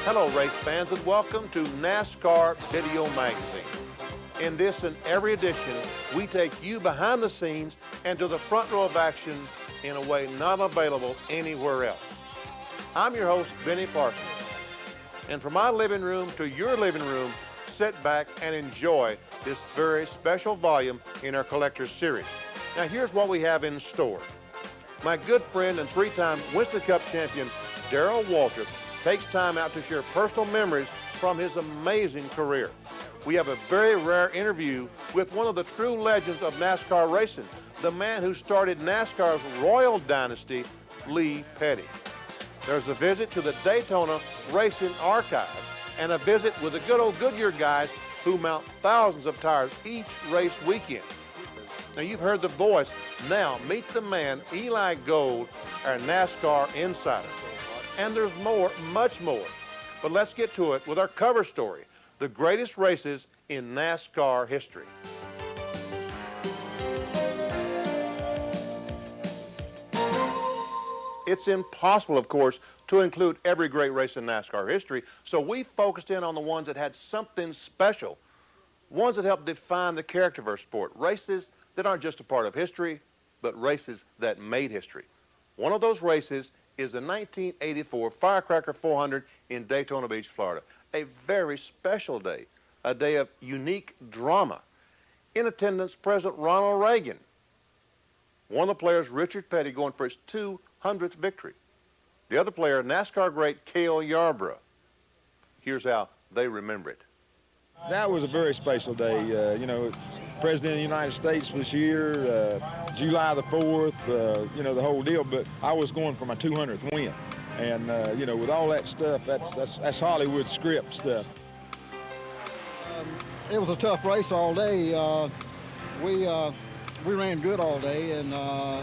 Hello, race fans, and welcome to NASCAR Video Magazine. In this and every edition, we take you behind the scenes and to the front row of action in a way not available anywhere else. I'm your host, Benny Parsons. And from my living room to your living room, sit back and enjoy this very special volume in our Collector's Series. Now, here's what we have in store. My good friend and three-time Winston Cup champion, Darrell Waltrip, takes time out to share personal memories from his amazing career. We have a very rare interview with one of the true legends of NASCAR racing, the man who started NASCAR's royal dynasty, Lee Petty. There's a visit to the Daytona Racing Archives and a visit with the good old Goodyear guys who mount thousands of tires each race weekend. Now, you've heard the voice. Now, meet the man, Eli Gold, our NASCAR insider. And there's more, much more. But let's get to it with our cover story, the greatest races in NASCAR history. It's impossible, of course, to include every great race in NASCAR history, so we focused in on the ones that had something special, ones that helped define the character of our sport, races that aren't just a part of history, but races that made history. One of those races is the 1984 Firecracker 400 in Daytona Beach, Florida. A very special day, a day of unique drama. In attendance, President Ronald Reagan. One of the players, Richard Petty, going for his 200th victory. The other player, NASCAR great Cale Yarborough. Here's how they remember it. That was a very special day. President of the United States was here, July the 4th, the whole deal. But I was going for my 200th win. And, with all that stuff, that's Hollywood script stuff. It was a tough race all day. We ran good all day, and, I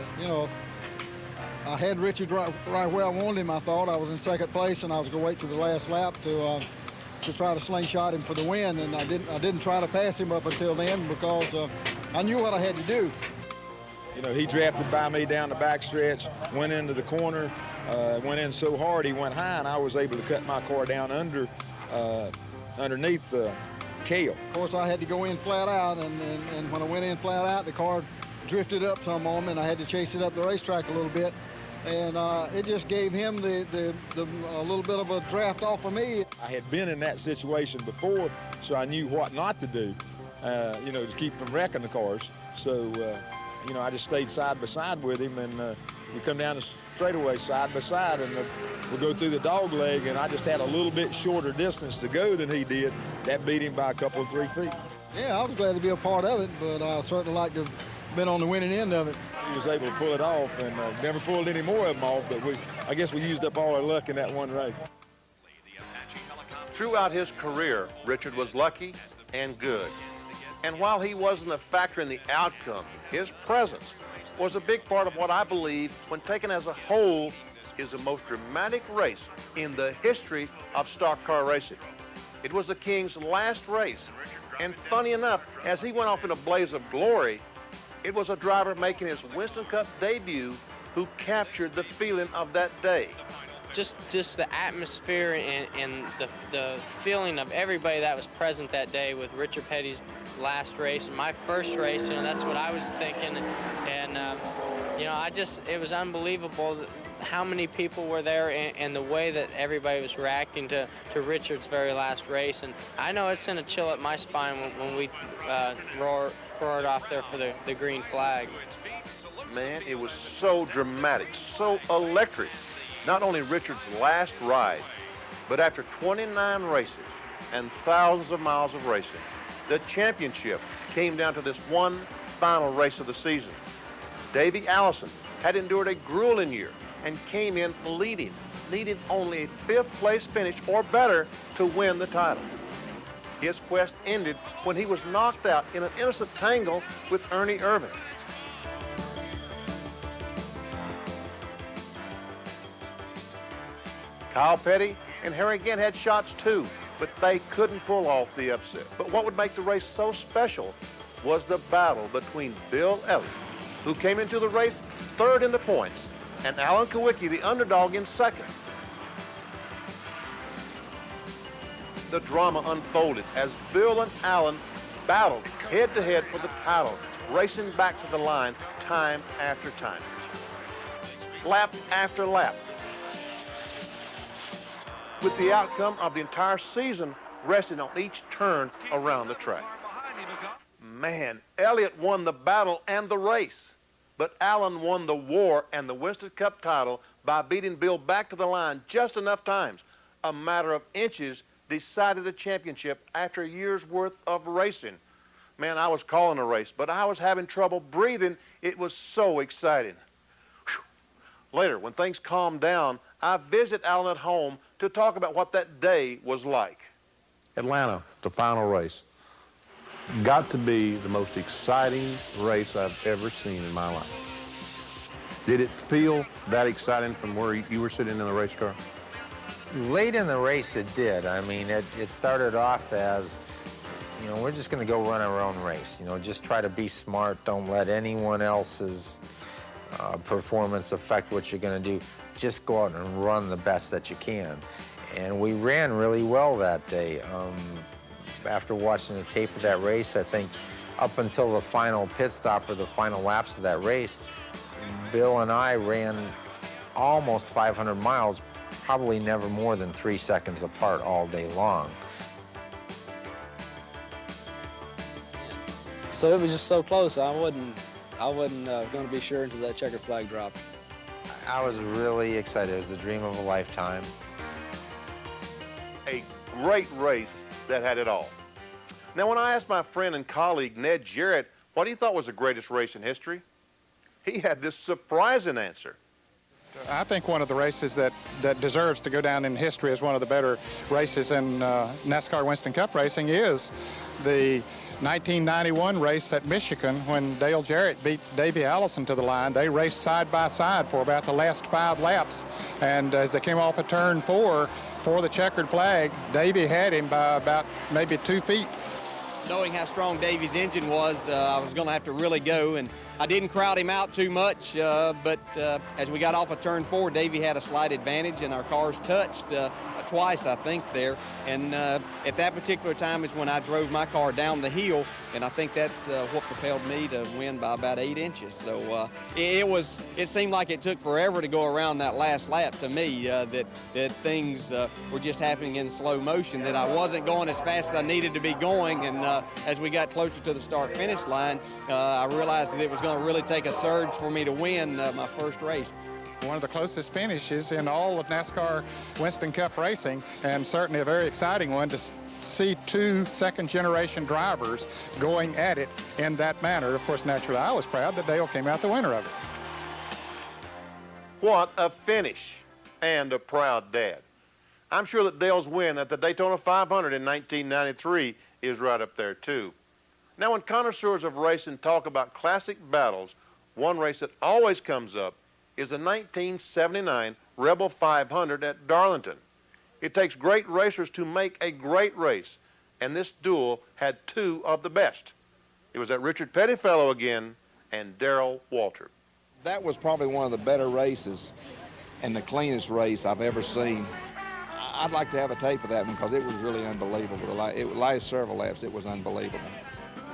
had Richard right where I wanted him, I thought. I was in second place, and I was going to wait to the last lap to try to slingshot him for the win, and I didn't try to pass him up until then because I knew what I had to do. He drafted by me down the backstretch, went into the corner, went in so hard he went high, and I was able to cut my car down underneath the Cale. Of course, I had to go in flat out, and when I went in flat out, the car drifted up some on me, and I had to chase it up the racetrack a little bit. And it just gave him a little bit of a draft off of me. I had been in that situation before, so I knew what not to do, to keep from wrecking the cars. So, I just stayed side by side with him, and we come down the straightaway side by side, and we go through the dog leg, and I just had a little bit shorter distance to go than he did. That beat him by a couple of 3 feet. Yeah, I was glad to be a part of it, but I certainly like to have been on the winning end of it. He was able to pull it off, and never pulled any more of them off, but I guess we used up all our luck in that one race. Throughout his career, Richard was lucky and good. And while he wasn't a factor in the outcome, his presence was a big part of what I believe, when taken as a whole, is the most dramatic race in the history of stock car racing. It was the King's last race, and funny enough, as he went off in a blaze of glory, it was a driver making his Winston Cup debut who captured the feeling of that day. Just the atmosphere and the feeling of everybody that was present that day with Richard Petty's last race and my first race, that's what I was thinking. And, it was unbelievable how many people were there and the way that everybody was reacting to Richard's very last race. And I know it sent a chill up my spine when we roared off there for the green flag. Man, it was so dramatic, so electric. Not only Richard's last ride, but after 29 races and thousands of miles of racing, the championship came down to this one final race of the season. Davey Allison had endured a grueling year and came in leading, needing only a fifth-place finish or better to win the title. His quest ended when he was knocked out in an innocent tangle with Ernie Irvan. Kyle Petty and Harry Gant had shots too, but they couldn't pull off the upset. But what would make the race so special was the battle between Bill Elliott, who came into the race third in the points, and Alan Kawicki, the underdog, in second. The drama unfolded as Bill and Alan battled head-to-head for the title, racing back to the line time after time, lap after lap, with the outcome of the entire season resting on each turn around the track. Man, Elliott won the battle and the race, but Alan won the war and the Winston Cup title by beating Bill back to the line just enough times. A matter of inches decided the championship after a year's worth of racing. Man, I was calling a race, but I was having trouble breathing. It was so exciting. Whew. Later, when things calmed down, I visit Alan at home to talk about what that day was like. Atlanta, the final race, got to be the most exciting race I've ever seen in my life. Did it feel that exciting from where you were sitting in the race car? Late in the race, it did. I mean, it started off as, you know, we're just going to go run our own race. You know, just try to be smart. Don't let anyone else's performance affect what you're going to do. Just go out and run the best that you can. And we ran really well that day. After watching the tape of that race, I think up until the final pit stop or the final laps of that race, Bill and I ran almost 500 miles, probably never more than 3 seconds apart all day long. So it was just so close. I wasn't going to be sure until that checkered flag dropped. I was really excited. It was the dream of a lifetime. A great race that had it all. Now, when I asked my friend and colleague Ned Jarrett what he thought was the greatest race in history, he had this surprising answer. I think one of the races that deserves to go down in history as one of the better races in NASCAR Winston Cup racing is the 1991 race at Michigan when Dale Jarrett beat Davey Allison to the line. They raced side by side for about the last 5 laps, and as they came off of turn 4 for the checkered flag, Davey had him by about maybe 2 feet. Knowing how strong Davey's engine was, I was going to have to really go, and I didn't crowd him out too much, but as we got off of turn 4, Davey had a slight advantage, and our cars touched twice, I think, there. And at that particular time is when I drove my car down the hill, and I think that's what propelled me to win by about 8 inches. So it seemed like it took forever to go around that last lap to me, that things were just happening in slow motion, that I wasn't going as fast as I needed to be going, and as we got closer to the start-finish line, I realized that it was going to really take a surge for me to win my first race. One of the closest finishes in all of NASCAR Winston Cup racing, and certainly a very exciting one to see 2 second-generation drivers going at it in that manner. Of course, naturally, I was proud that Dale came out the winner of it. What a finish, and a proud dad. I'm sure that Dale's win at the Daytona 500 in 1993 is right up there, too. Now, when connoisseurs of racing talk about classic battles, one race that always comes up is the 1979 Rebel 500 at Darlington. It takes great racers to make a great race, and this duel had 2 of the best. It was that Richard Petty fellow again and Darrell Waltrip. That was probably one of the better races and the cleanest race I've ever seen. I'd like to have a tape of that one because it was really unbelievable. The last several laps, it was unbelievable.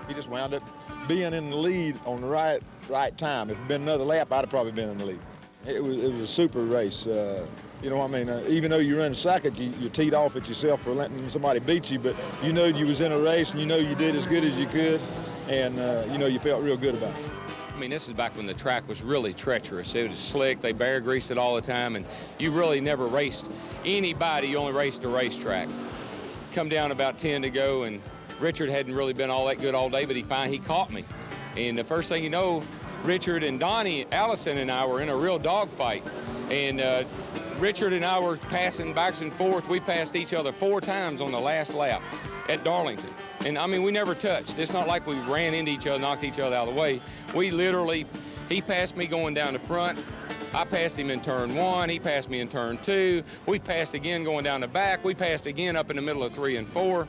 He just wound up being in the lead on the right time. If it had been another lap, I'd have probably been in the lead. It was a super race. You know what I mean? Even though you run second, you teed off at yourself for letting somebody beat you, but you know you was in a race and you know you did as good as you could, and you know you felt real good about it. I mean, this is back when the track was really treacherous. It was slick. They bear greased it all the time, and you really never raced anybody. You only raced the racetrack. Come down about 10 to go, and Richard hadn't really been all that good all day, but he caught me. And the first thing you know, Richard and Donnie Allison and I were in a real dogfight. And Richard and I were passing backs and forth. We passed each other 4 times on the last lap at Darlington. And, I mean, we never touched. It's not like we ran into each other, knocked each other out of the way. We literally, he passed me going down the front, I passed him in turn 1, he passed me in turn 2, we passed again going down the back, we passed again up in the middle of 3 and 4.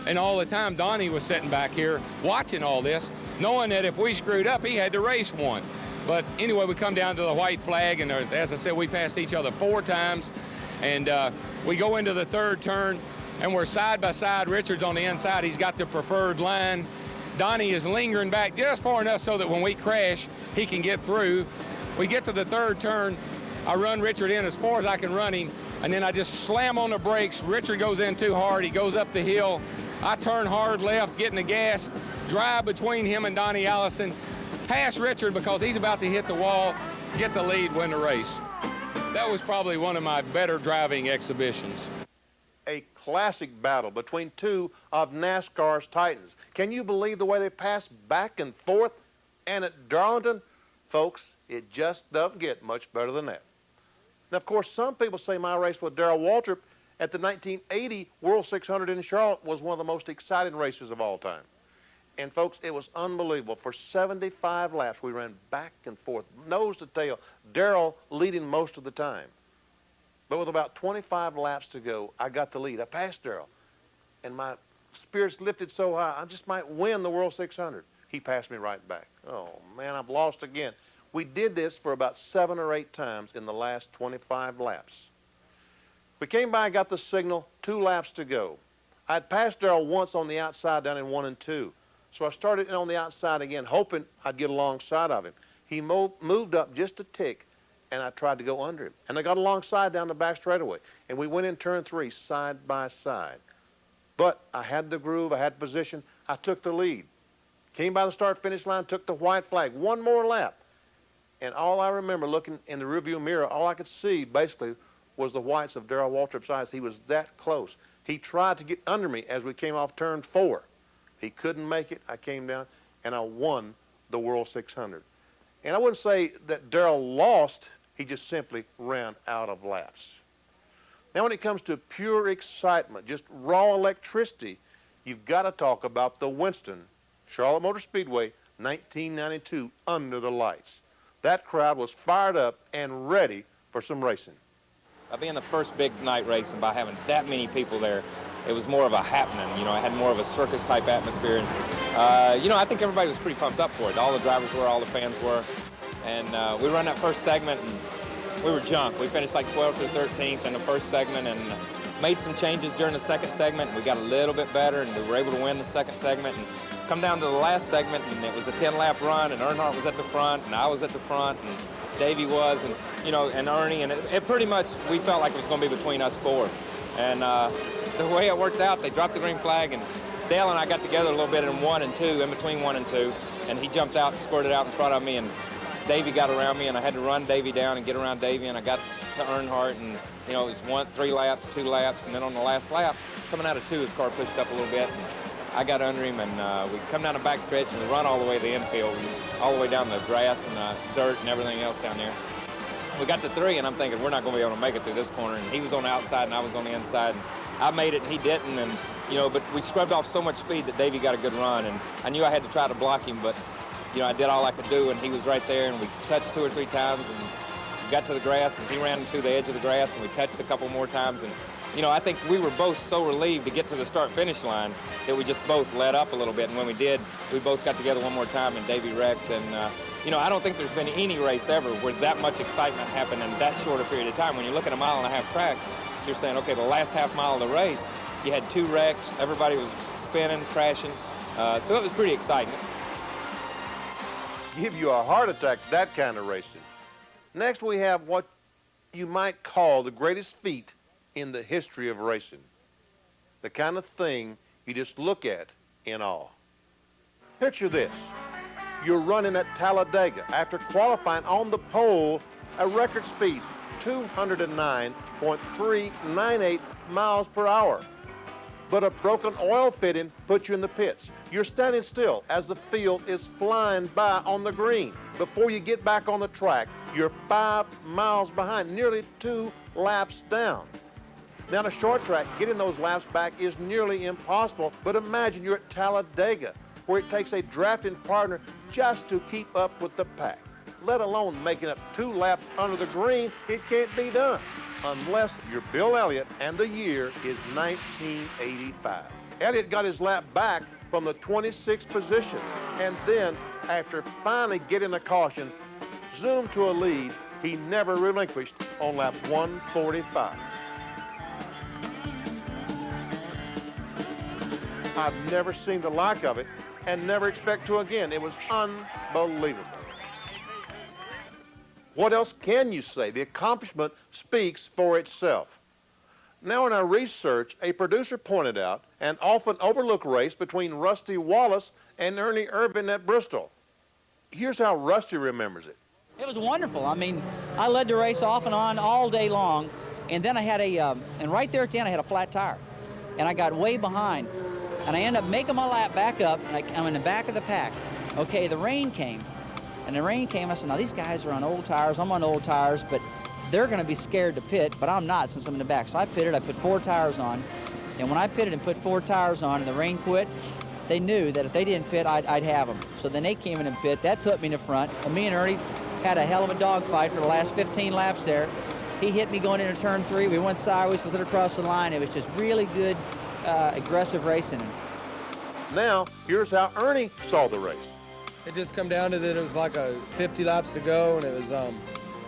And all the time, Donnie was sitting back here watching all this, knowing that if we screwed up, he had to race one. But anyway, we come down to the white flag, and as I said, we passed each other 4 times. And we go into the 3rd turn, and we're side by side. Richard's on the inside. He's got the preferred line. Donnie is lingering back just far enough so that when we crash, he can get through. We get to the 3rd turn. I run Richard in as far as I can run him, and then I just slam on the brakes. Richard goes in too hard. He goes up the hill. I turn hard left, get in the gas, drive between him and Donnie Allison, pass Richard because he's about to hit the wall, get the lead, win the race. That was probably one of my better driving exhibitions. A classic battle between 2 of NASCAR's titans. Can you believe the way they passed back and forth? And at Darlington, folks, it just doesn't get much better than that. Now, of course, some people say my race with Darrell Waltrip at the 1980 World 600 in Charlotte was one of the most exciting races of all time. And folks, it was unbelievable. For 75 laps, we ran back and forth, nose to tail, Darrell leading most of the time. But with about 25 laps to go, I got the lead. I passed Darrell, and my spirits lifted so high, I just might win the World 600. He passed me right back. Oh, man, I've lost again. We did this for about 7 or 8 times in the last 25 laps. We came by and got the signal, 2 laps to go. I had passed Darrell once on the outside down in 1 and 2. So I started in on the outside again, hoping I'd get alongside of him. He moved up just a tick, and I tried to go under him. And I got alongside down the back straightaway. And we went in turn 3 side by side. But I had the groove, I had position, I took the lead. Came by the start-finish line, took the white flag, 1 more lap. And all I remember looking in the rearview mirror, all I could see basically was the whites of Darrell Waltrip's eyes. He was that close. He tried to get under me as we came off turn 4. He couldn't make it. I came down, and I won the World 600. And I wouldn't say that Darrell lost. He just simply ran out of laps. Now, when it comes to pure excitement, just raw electricity, you've got to talk about the Winston Charlotte Motor Speedway 1992 Under the Lights. That crowd was fired up and ready for some racing. Being the first big night race and by having that many people there, it was more of a happening. You know, it had more of a circus-type atmosphere. And, you know, I think everybody was pretty pumped up for it. All the drivers were, all the fans were. And we run that first segment, and we were junk. We finished like 12th or 13th in the first segment and made some changes during the second segment. And we got a little bit better, and we were able to win the second segment. And come down to the last segment, and it was a 10-lap run, and Earnhardt was at the front, and I was at the front, and Davey was, and, you know, and Ernie, and it pretty much, we felt like it was going to be between us 4. And the way it worked out, they dropped the green flag, and Dale and I got together a little bit in 1 and 2, in between 1 and 2, and he jumped out and squirted out in front of me, and Davey got around me, and I had to run Davey down and get around Davey, and I got to Earnhardt, and, you know, it was 3 laps, 2 laps, and then on the last lap, coming out of 2, his car pushed up a little bit, and I got under him, and we come down the back stretch, and we run all the way to the infield, and all the way down the grass and the dirt and everything else down there. We got to 3, and I'm thinking, we're not going to be able to make it through this corner, and he was on the outside, and I was on the inside, and I made it, and he didn't, and, you know, but we scrubbed off so much speed that Davey got a good run, and I knew I had to try to block him, but, you know, I did all I could do, and he was right there, and we touched 2 or 3 times, and we got to the grass, and he ran through the edge of the grass, and we touched a couple more times, and, you know, I think we were both so relieved to get to the start-finish line that we just both let up a little bit, and when we did, we both got together one more time, and Davey wrecked, and, you know, I don't think there's been any race ever where that much excitement happened in that short a period of time. When you look at a 1.5-mile track, you're saying, okay, the last half mile of the race, you had 2 wrecks, everybody was spinning, crashing, so it was pretty exciting. Give you a heart attack, that kind of racing. Next, we have what you might call the greatest feat in the history of racing. The kind of thing you just look at in awe. Picture this. You're running at Talladega after qualifying on the pole a record speed, 209.398 miles per hour. But a broken oil fitting puts you in the pits. You're standing still as the field is flying by on the green. Before you get back on the track, you're 5 miles behind, nearly 2 laps down. Now, in a short track, getting those laps back is nearly impossible, but imagine you're at Talladega, where it takes a drafting partner just to keep up with the pack. let alone making up 2 laps under the green. It can't be done unless you're Bill Elliott, and the year is 1985. Elliott got his lap back from the 26th position, and then, after finally getting a caution, zoomed to a lead he never relinquished on lap 145. I've never seen the like of it and never expect to again. It was unbelievable. What else can you say? The accomplishment speaks for itself. Now, in our research, a producer pointed out an often overlooked race between Rusty Wallace and Ernie Irvin at Bristol. Here's how Rusty remembers it. It was wonderful. I mean, I led the race off and on all day long, and then I had and right there at the end, I had a flat tire, and I got way behind, and I ended up making my lap back up, and I'm in the back of the pack. Okay, the rain came, I said, now these guys are on old tires, I'm on old tires, but they're going to be scared to pit, but I'm not since I'm in the back. So I pitted, I put 4 tires on, and when I pitted and put 4 tires on and the rain quit, they knew that if they didn't pit, I'd have them. So then they came in and pit. That put me in the front, and me and Ernie had a hell of a dogfight for the last 15 laps there. He hit me going into turn 3. We went sideways, slid across the line. It was just really good, aggressive racing. Now, here's how Ernie saw the race. It just come down to that it was like 50 laps to go, and it was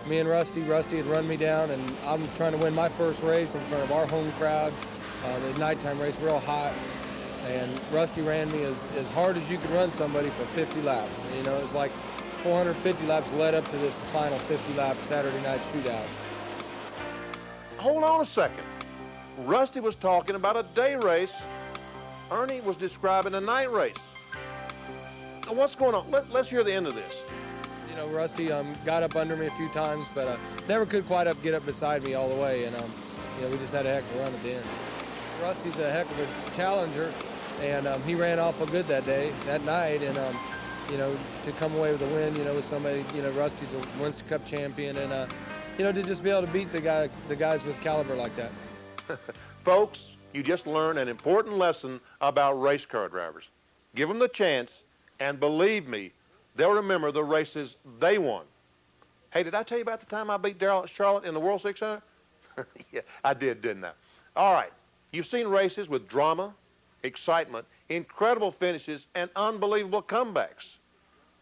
me and Rusty. Rusty had run me down, and I'm trying to win my first race in front of our home crowd. The nighttime race, real hot, and Rusty ran me as hard as you could run somebody for 50 laps. You know, it was like 450 laps led up to this final 50-lap Saturday night shootout. Hold on a second. Rusty was talking about a day race. Ernie was describing a night race. Now, what's going on? Let's hear the end of this. You know, Rusty got up under me a few times, but never could quite get up beside me all the way, and you know, we just had a heck of a run at the end. Rusty's a heck of a challenger, and he ran awful good that night, and you know, to come away with a win, you know, with somebody, you know, Rusty's a Winston Cup champion, and you know, to just be able to beat the guys with caliber like that. Folks, you just learned an important lesson about race car drivers. Give them the chance, and believe me, they'll remember the races they won. Hey, did I tell you about the time I beat Darrell Charlotte in the World 600? Yeah, I did, didn't I? All right, you've seen races with drama, excitement, incredible finishes, and unbelievable comebacks.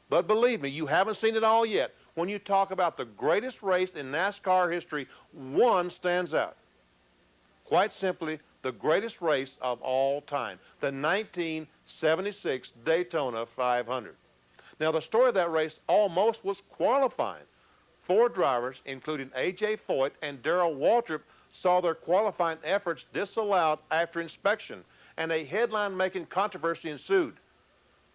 But believe me, you haven't seen it all yet. When you talk about the greatest race in NASCAR history, one stands out. Quite simply, the greatest race of all time, the 1976 Daytona 500. Now, the story of that race almost was qualifying. 4 drivers, including A.J. Foyt and Darrell Waltrip, saw their qualifying efforts disallowed after inspection, and a headline-making controversy ensued.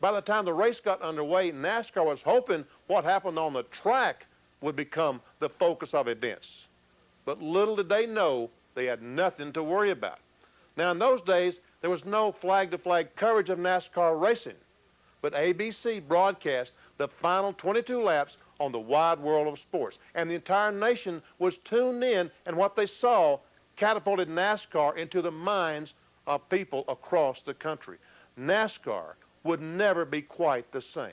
By the time the race got underway, NASCAR was hoping what happened on the track would become the focus of events. But little did they know they had nothing to worry about. Now, in those days, there was no flag-to-flag coverage of NASCAR racing, but ABC broadcast the final 22 laps on the wide world of sports, and the entire nation was tuned in, and what they saw catapulted NASCAR into the minds of people across the country. NASCAR would never be quite the same.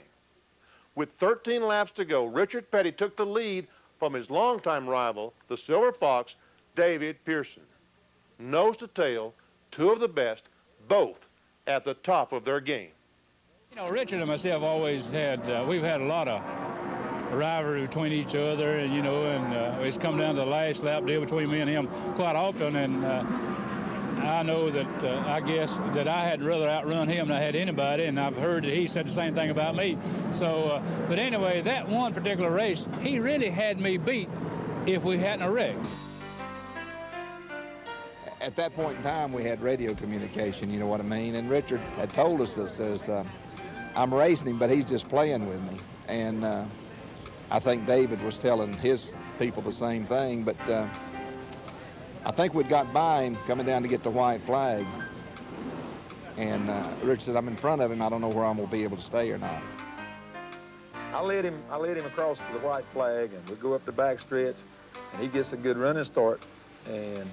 With 13 laps to go, Richard Petty took the lead from his longtime rival, the Silver Fox, David Pearson. Nose to tail, 2 of the best, both at the top of their game. You know, Richard and myself always had, we've had a lot of rivalry between each other, and you know, and it's come down to the last lap deal between me and him quite often, and I know that I guess that I had rather outrun him than I had anybody, and I've heard that he said the same thing about me. So, but anyway, that one particular race, he really had me beat if we hadn't a wreck. At that point in time, we had radio communication, you know what I mean? And Richard had told us this, says, I'm racing him, but he's just playing with me. And I think David was telling his people the same thing, but I think we'd got by him coming down to get the white flag. And Richard said, I'm in front of him. I don't know where I'm going to be able to stay or not. I led him across to the white flag, and we go up the back stretch, and he gets a good running start, and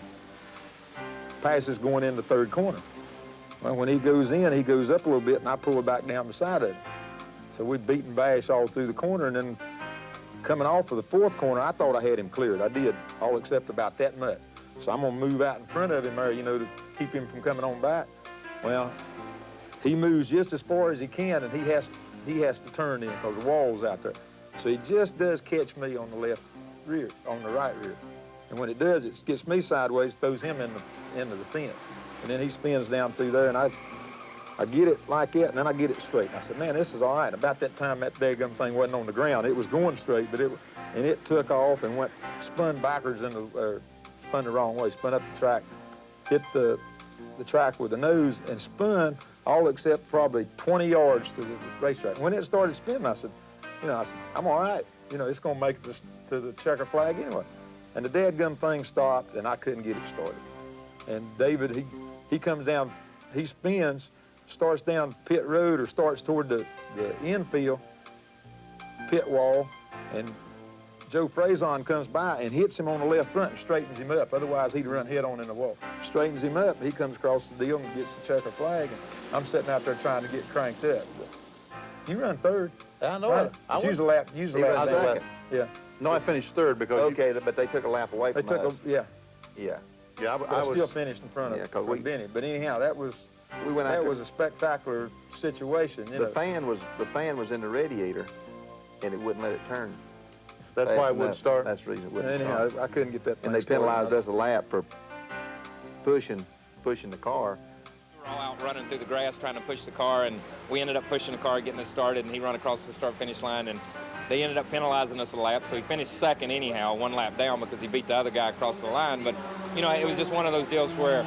passes going in the 3rd corner. Well, when he goes in, he goes up a little bit, and I pull back down beside of him. So we beat and bash all through the corner, and then coming off of the fourth corner, I thought I had him cleared. I did, all except about that much. So I'm gonna move out in front of him there, you know, to keep him from coming on back. Well, he moves just as far as he can, and he has to turn in because the wall's out there. So he just does catch me on the left rear, on the right rear. And when it does, it gets me sideways, throws him into the fence. And then he spins down through there, and I get it like that, and then I get it straight. And I said, man, this is all right. About that time, that daggum thing wasn't on the ground. It was going straight, but it took off and spun backwards spun the wrong way, spun up the track, hit the track with the nose, and spun all except probably 20 yards to the racetrack. When it started spinning, I said, I'm all right. You know, it's going to make it to the checker flag anyway. And the dadgum thing stopped, and I couldn't get it started. And David, he comes down, he spins, starts down pit road or starts toward the infield pit wall, and Joe Frazon comes by and hits him on the left front and straightens him up. Otherwise, he'd run head on in the wall. Straightens him up, he comes across the deal and gets the checker flag, and I'm sitting out there trying to get cranked up. But you run third. I know right? it. Use a lap second. Yeah. No, I finished third because Okay, but they took a lap away from us. Yeah. Yeah. Yeah, I still finished in front of Benny. But anyhow, that was a spectacular situation. The fan was in the radiator, and it wouldn't let it turn. That's why it wouldn't start. That's the reason it wouldn't Anyhow, start. I couldn't get that thing And they started. penalized us a lap for pushing the car. We were all out running through the grass trying to push the car, and we ended up pushing the car, getting it started, and he ran across the start-finish line, and they ended up penalizing us a lap, so he finished second anyhow, one lap down because he beat the other guy across the line. But, you know, it was just one of those deals where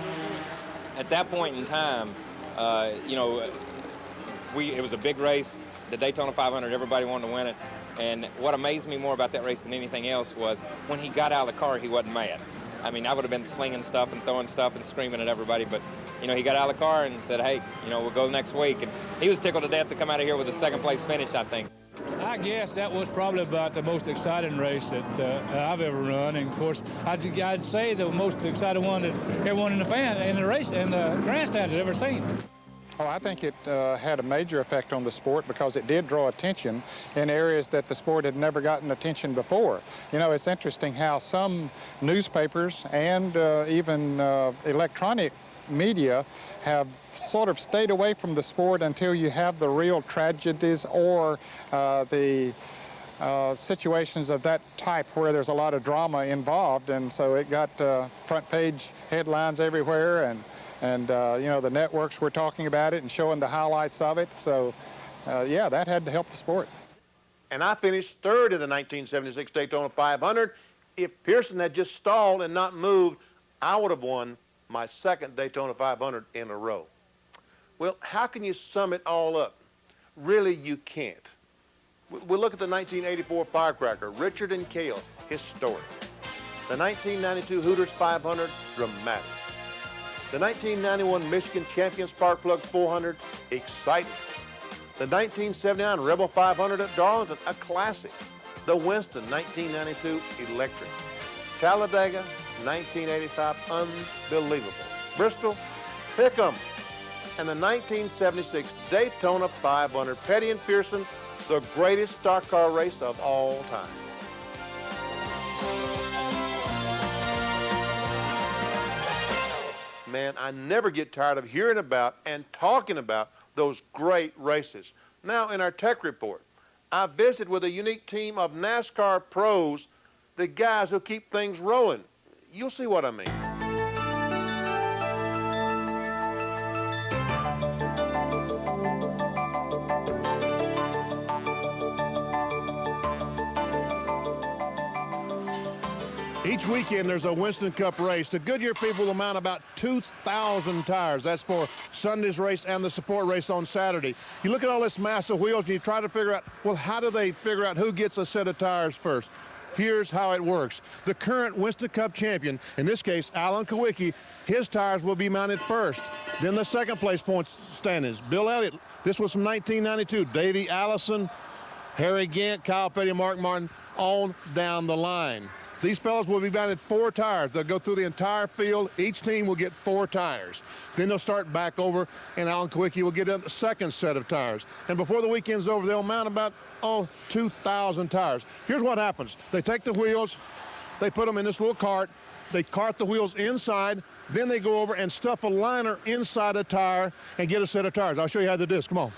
at that point in time, it was a big race, the Daytona 500, everybody wanted to win it. And what amazed me more about that race than anything else was when he got out of the car, he wasn't mad. I mean, I would have been slinging stuff and throwing stuff and screaming at everybody, but, you know, he got out of the car and said, hey, we'll go next week. And he was tickled to death to come out of here with a second-place finish, I think. I guess that was probably about the most exciting race that I've ever run. And, of course, I'd say the most exciting one that everyone in the grandstands had ever seen. Oh, I think it had a major effect on the sport because it did draw attention in areas that the sport had never gotten attention before. You know, it's interesting how some newspapers and even electronic media have sort of stayed away from the sport until you have the real tragedies or the situations of that type where there's a lot of drama involved, and so it got front page headlines everywhere, and the networks were talking about it and showing the highlights of it. So, yeah, that had to help the sport. And I finished third in the 1976 Daytona 500. If Pearson had just stalled and not moved, I would have won my second Daytona 500 in a row. Well, how can you sum it all up? Really, you can't. We'll look at the 1984 Firecracker, Richard and Cale, historic. The 1992 Hooters 500, dramatic. The 1991 Michigan Champion Spark Plug 400, exciting. The 1979 Rebel 500 at Darlington, a classic. The Winston 1992, electric. Talladega 1985, unbelievable. Bristol, pick 'em. And the 1976 Daytona 500, Petty and Pearson, the greatest stock car race of all time. Man, I never get tired of hearing about and talking about those great races. Now, in our tech report, I visited with a unique team of NASCAR pros, the guys who keep things rolling. You'll see what I mean. Each weekend there's a Winston Cup race. The Goodyear people will mount about 2,000 tires. That's for Sunday's race and the support race on Saturday. You look at all this mass of wheels and you try to figure out, well, how do they figure out who gets a set of tires first? Here's how it works. The current Winston Cup champion, in this case, Alan Kawicki, his tires will be mounted first. Then the second place points standings. Bill Elliott, this was from 1992. Davey Allison, Harry Gant, Kyle Petty, Mark Martin, on down the line. These fellows will be mounted 4 tires. They'll go through the entire field. Each team will get 4 tires. Then they'll start back over, and Alan Kowicki will get a second set of tires. And before the weekend's over, they'll mount about, 2,000 tires. Here's what happens. They take the wheels, they put them in this little cart, they cart the wheels inside, then they go over and stuff a liner inside a tire and get a set of tires. I'll show you how to do this. Come on.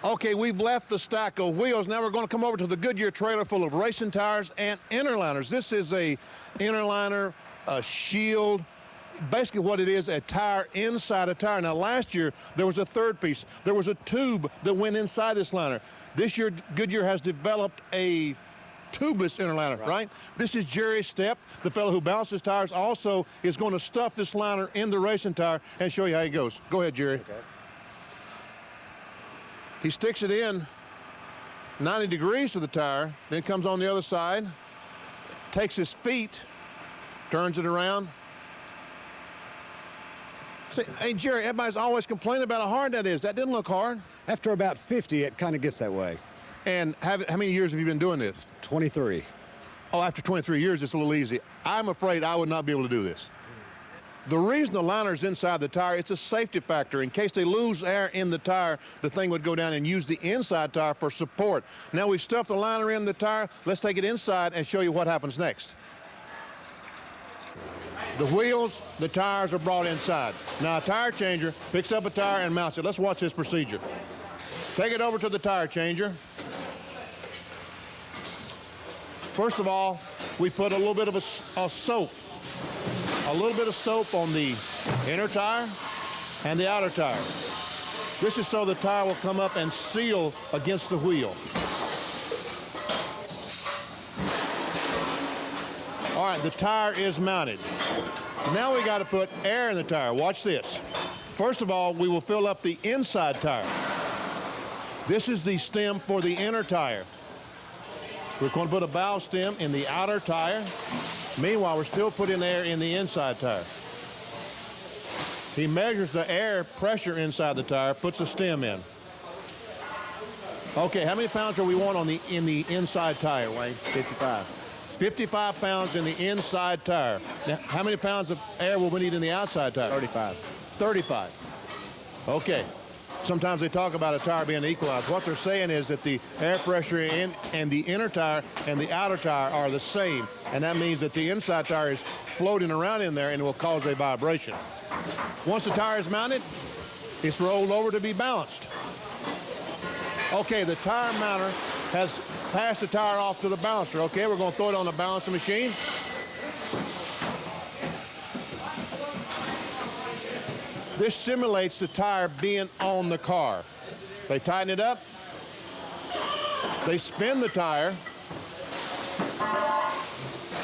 Okay, we've left the stack of wheels. Now we're going to come over to the Goodyear trailer full of racing tires and inner liners. This is a inner liner, a shield, basically what it is, a tire inside a tire. Now last year, there was a third piece. There was a tube that went inside this liner. This year, Goodyear has developed a tubeless inner liner, right? This is Jerry Stepp, the fellow who balances tires, also is going to stuff this liner in the racing tire and show you how it goes. Go ahead, Jerry. Okay. He sticks it in 90 degrees to the tire, then comes on the other side, takes his feet, turns it around. See, hey, Jerry, everybody's always complaining about how hard that is. That didn't look hard. After about 50, it kind of gets that way. And how many years have you been doing this? 23. Oh, after 23 years, it's a little easy. I'm afraid I would not be able to do this. The reason the liner's inside the tire, it's a safety factor. In case they lose air in the tire, the thing would go down and use the inside tire for support. Now we've stuffed the liner in the tire. Let's take it inside and show you what happens next. The wheels, the tires are brought inside. Now a tire changer picks up a tire and mounts it. Let's watch this procedure. Take it over to the tire changer. First of all, we put a little bit of a soap. A little bit of soap on the inner tire and the outer tire. This is so the tire will come up and seal against the wheel. All right, the tire is mounted. Now we got to put air in the tire. Watch this. First of all, we will fill up the inside tire. This is the stem for the inner tire. We're going to put a valve stem in the outer tire. Meanwhile, we're still putting air in the inside tire. He measures the air pressure inside the tire, puts a stem in. Okay, how many pounds do we want in the inside tire, Wayne? 55. 55 pounds in the inside tire. Now, how many pounds of air will we need in the outside tire? 35. 35. Okay. Sometimes they talk about a tire being equalized. What they're saying is that the air pressure in and the inner tire and the outer tire are the same. And that means that the inside tire is floating around in there and it will cause a vibration. Once the tire is mounted, it's rolled over to be balanced. Okay, the tire mounter has passed the tire off to the balancer. Okay, we're going to throw it on the balancer machine. This simulates the tire being on the car. They tighten it up. They spin the tire.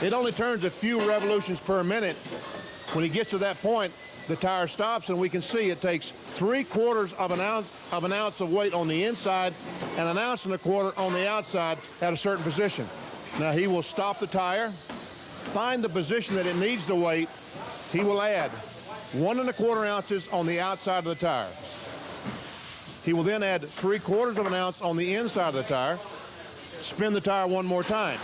It only turns a few revolutions per minute. When he gets to that point, the tire stops, and we can see it takes 3/4 of an ounce of weight on the inside and 1 1/4 ounces on the outside at a certain position. Now he will stop the tire, find the position that it needs the weight. He will add 1 1/4 ounces on the outside of the tire. He will then add 3/4 of an ounce on the inside of the tire, spin the tire one more time.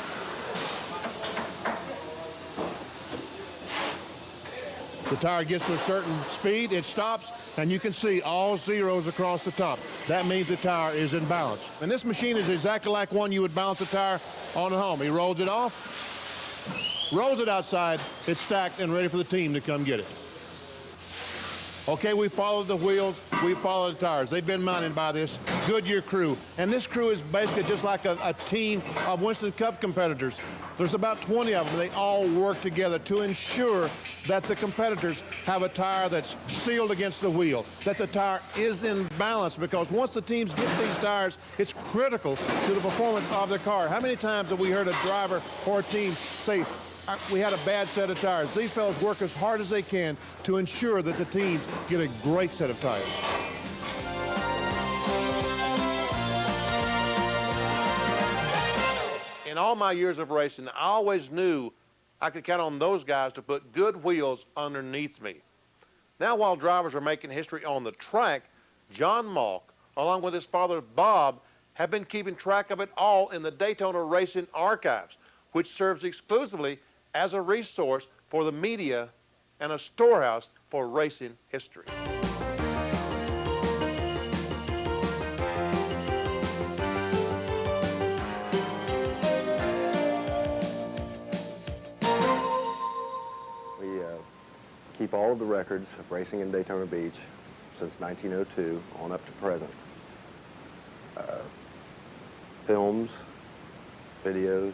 The tire gets to a certain speed, it stops, and you can see all zeros across the top. That means the tire is in balance. And this machine is exactly like one you would balance a tire on at home. He rolls it off, rolls it outside, it's stacked and ready for the team to come get it. Okay, we followed the wheels, we followed the tires. They've been mounted by this Goodyear crew. And this crew is basically just like a team of Winston Cup competitors. There's about 20 of them. They all work together to ensure that the competitors have a tire that's sealed against the wheel, that the tire is in balance, because once the teams get these tires, it's critical to the performance of their car. How many times have we heard a driver or a team say, we had a bad set of tires? These fellows work as hard as they can to ensure that the teams get a great set of tires. In all my years of racing, I always knew I could count on those guys to put good wheels underneath me. Now, while drivers are making history on the track, John Malk, along with his father Bob, have been keeping track of it all in the Daytona Racing archives. which serves exclusively as a resource for the media and a storehouse for racing history. We keep all of the records of racing in Daytona Beach since 1902 on up to present. Films, videos,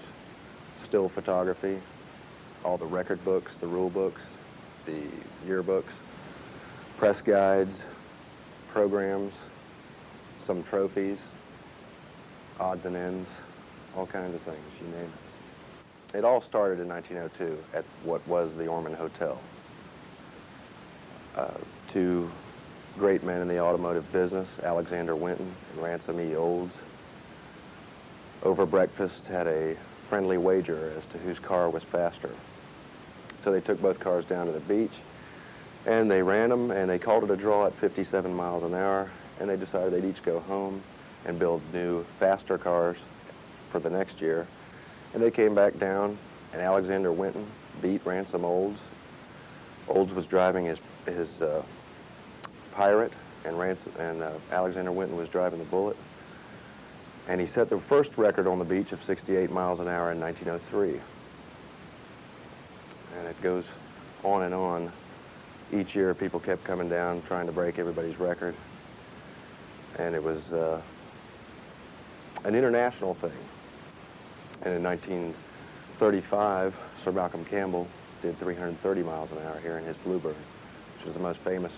still photography, all the record books, the rule books, the yearbooks, press guides, programs, some trophies, odds and ends, all kinds of things, you name it. It all started in 1902 at what was the Orman Hotel. Two great men in the automotive business, Alexander Winton and Ransom E. Olds, over breakfast had a friendly wager as to whose car was faster. So they took both cars down to the beach and they ran them, and they called it a draw at 57 miles an hour, and they decided they'd each go home and build new, faster cars for the next year. And they came back down, and Alexander Winton beat Ransom Olds. Olds was driving his Pirate, and Alexander Winton was driving the Bullet. And he set the first record on the beach of 68 miles an hour in 1903. And it goes on and on. Each year, people kept coming down, trying to break everybody's record. And it was an international thing. And in 1935, Sir Malcolm Campbell did 330 miles an hour here in his Bluebird, which was the most famous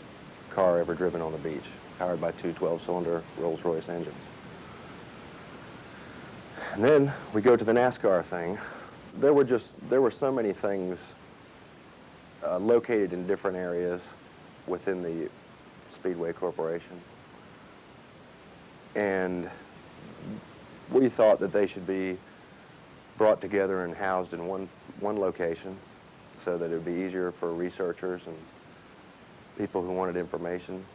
car ever driven on the beach, powered by two 12-cylinder Rolls-Royce engines. And then we go to the NASCAR thing. There were so many things located in different areas within the Speedway Corporation. And we thought that they should be brought together and housed in one location so that it would be easier for researchers and people who wanted information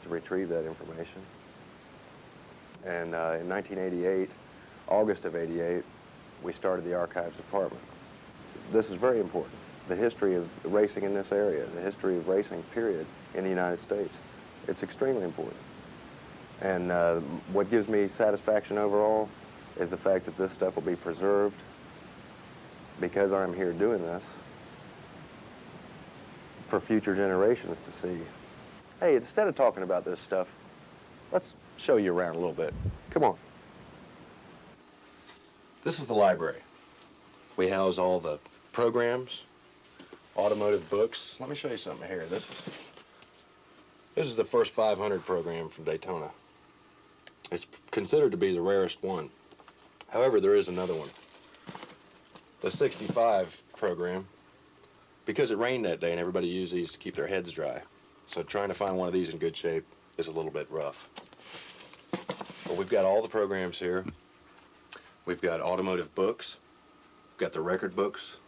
to retrieve that information. And in 1988, August of '88, we started the Archives Department. This is very important. The history of racing in this area, the history of racing, period, in the United States. It's extremely important. And what gives me satisfaction overall is the fact that this stuff will be preserved because I'm here doing this for future generations to see. Hey, instead of talking about this stuff, let's show you around a little bit. Come on. This is the library. We house all the programs, automotive books. Let me show you something here. This is the first 500 program from Daytona. It's considered to be the rarest one. However, there is another one. The 65 program, because it rained that day and everybody used these to keep their heads dry. So trying to find one of these in good shape is a little bit rough. But we've got all the programs here. We've got automotive books. We've got the record books,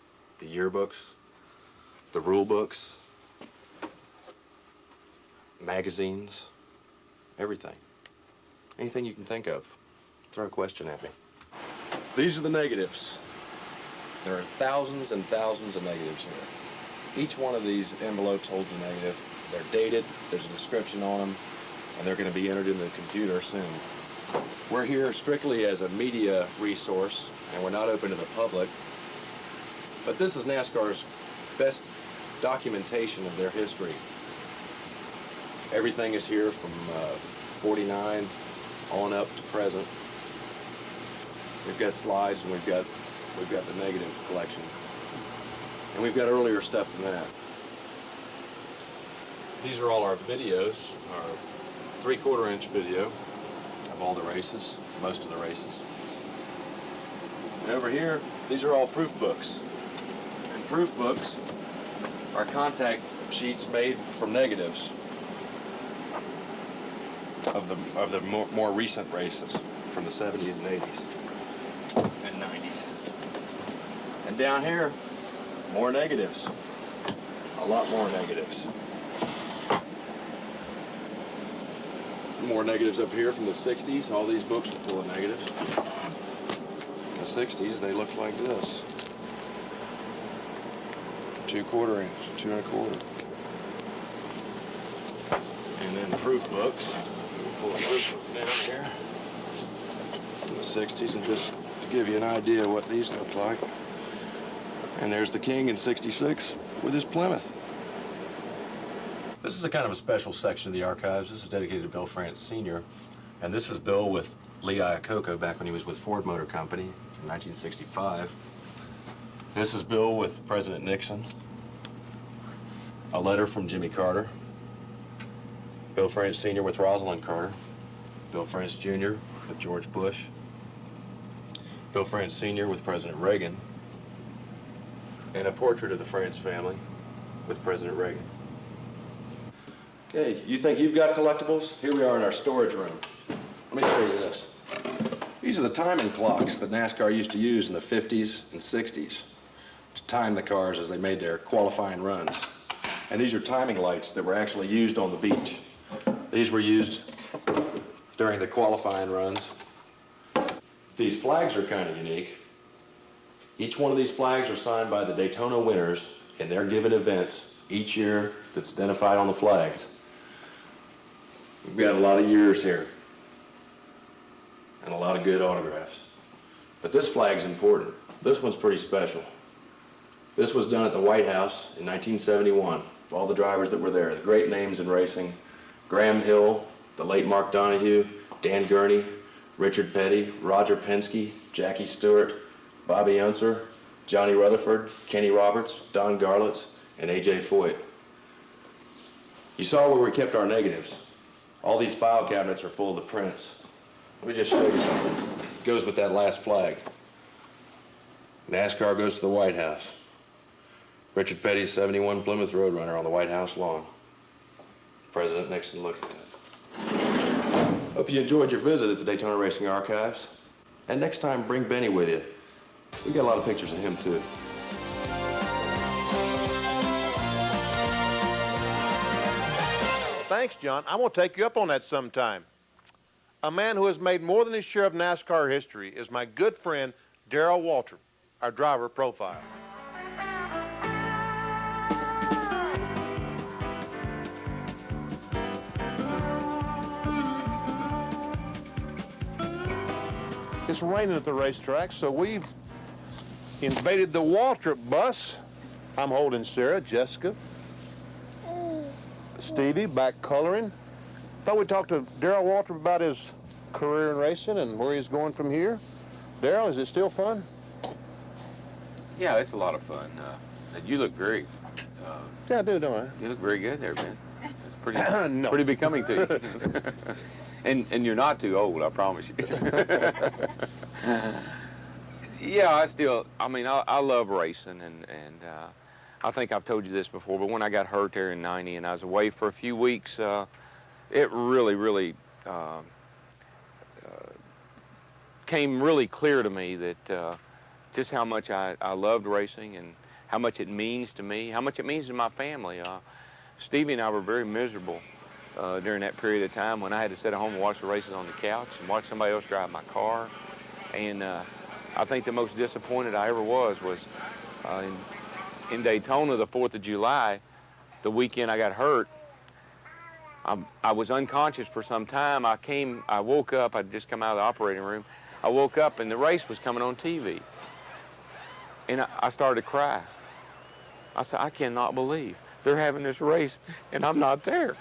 the yearbooks, the rule books, magazines, everything. Anything you can think of. Throw a question at me. These are the negatives. There are thousands and thousands of negatives here. Each one of these envelopes holds a negative. They're dated, there's a description on them, and they're going to be entered in the computer soon. We're here strictly as a media resource, and we're not open to the public. But this is NASCAR's best documentation of their history. Everything is here from 49 on up to present. We've got slides, and we've got the negative collection. And we've got earlier stuff than that. These are all our videos, our 3/4-inch video of all the races, most of the races. And over here, these are all proof books. And proof books are contact sheets made from negatives of the more recent races from the 70s and 80s and 90s. And down here, more negatives. A lot more negatives. More negatives up here from the 60s. All these books are full of negatives. The 60s, they look like this. 2/4 inch, 2 1/4. And then proof books. We'll pull a proof book down here from the 60s and just to give you an idea what these look like. And there's the King in 66 with his Plymouth. This is a kind of a special section of the archives. This is dedicated to Bill France Sr. And this is Bill with Lee Iacocca back when he was with Ford Motor Company in 1965. This is Bill with President Nixon. A letter from Jimmy Carter. Bill France Sr. with Rosalind Carter. Bill France Jr. with George Bush. Bill France Sr. with President Reagan. And a portrait of the France family with President Reagan. Okay, you think you've got collectibles? Here we are in our storage room. Let me show you this. These are the timing clocks that NASCAR used to use in the 50s and 60s to time the cars as they made their qualifying runs. And these are timing lights that were actually used on the beach. These were used during the qualifying runs. These flags are kind of unique. Each one of these flags are signed by the Daytona winners in their given events each year that's identified on the flags. We've got a lot of years here and a lot of good autographs. But this flag's important. This one's pretty special. This was done at the White House in 1971. All the drivers that were there, the great names in racing: Graham Hill, the late Mark Donohue, Dan Gurney, Richard Petty, Roger Penske, Jackie Stewart, Bobby Unser, Johnny Rutherford, Kenny Roberts, Don Garlitz, and A.J. Foyt. You saw where we kept our negatives. All these file cabinets are full of the prints. Let me just show you something. It goes with that last flag. NASCAR goes to the White House. Richard Petty's 71 Plymouth Roadrunner on the White House lawn. President Nixon looking at it. Hope you enjoyed your visit at the Daytona Racing Archives. And next time, bring Benny with you. We got a lot of pictures of him, too. Thanks, John. I'm going to take you up on that sometime. A man who has made more than his share of NASCAR history is my good friend, Darrell Waltrip, our driver profile. It's raining at the racetrack, so we've invaded the Waltrip bus. I'm holding Sarah, Jessica, Stevie back coloring. Thought we'd talk to Darrell Waltrip about his career in racing and where he's going from here. Darrell, is it still fun? Yeah, it's a lot of fun. You look very... yeah, I do, don't I? You look very good there, Ben. It's pretty, no. pretty becoming to you. and you're not too old, I promise you. Yeah, I love racing, and I think I've told you this before, but when I got hurt there in '90 and I was away for a few weeks, it really came really clear to me that just how much I loved racing and how much it means to me, how much it means to my family. Stevie and I were very miserable during that period of time when I had to sit at home and watch the races on the couch and watch somebody else drive my car. And I think the most disappointed I ever was in Daytona, the 4th of July, the weekend I got hurt. I was unconscious for some time. I woke up, I'd just come out of the operating room. I woke up and the race was coming on TV. And I started to cry. I said, I cannot believe they're having this race and I'm not there.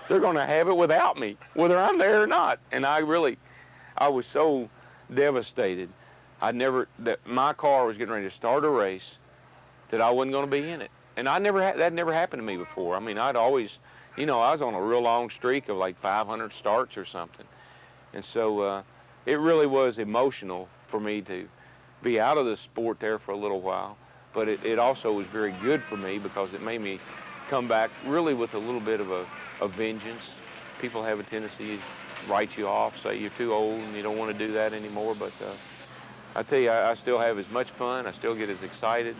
They're gonna have it without me, whether I'm there or not. And I was so devastated. That my car was getting ready to start a race that I wasn't gonna be in it. And that never happened to me before. I mean, I'd always, I was on a real long streak of like 500 starts or something. And so it really was emotional for me to be out of the sport there for a little while. But it also was very good for me because it made me come back really with a little bit of a vengeance. People have a tendency to write you off, say you're too old and you don't want to do that anymore. But I tell you, I still have as much fun, I still get as excited,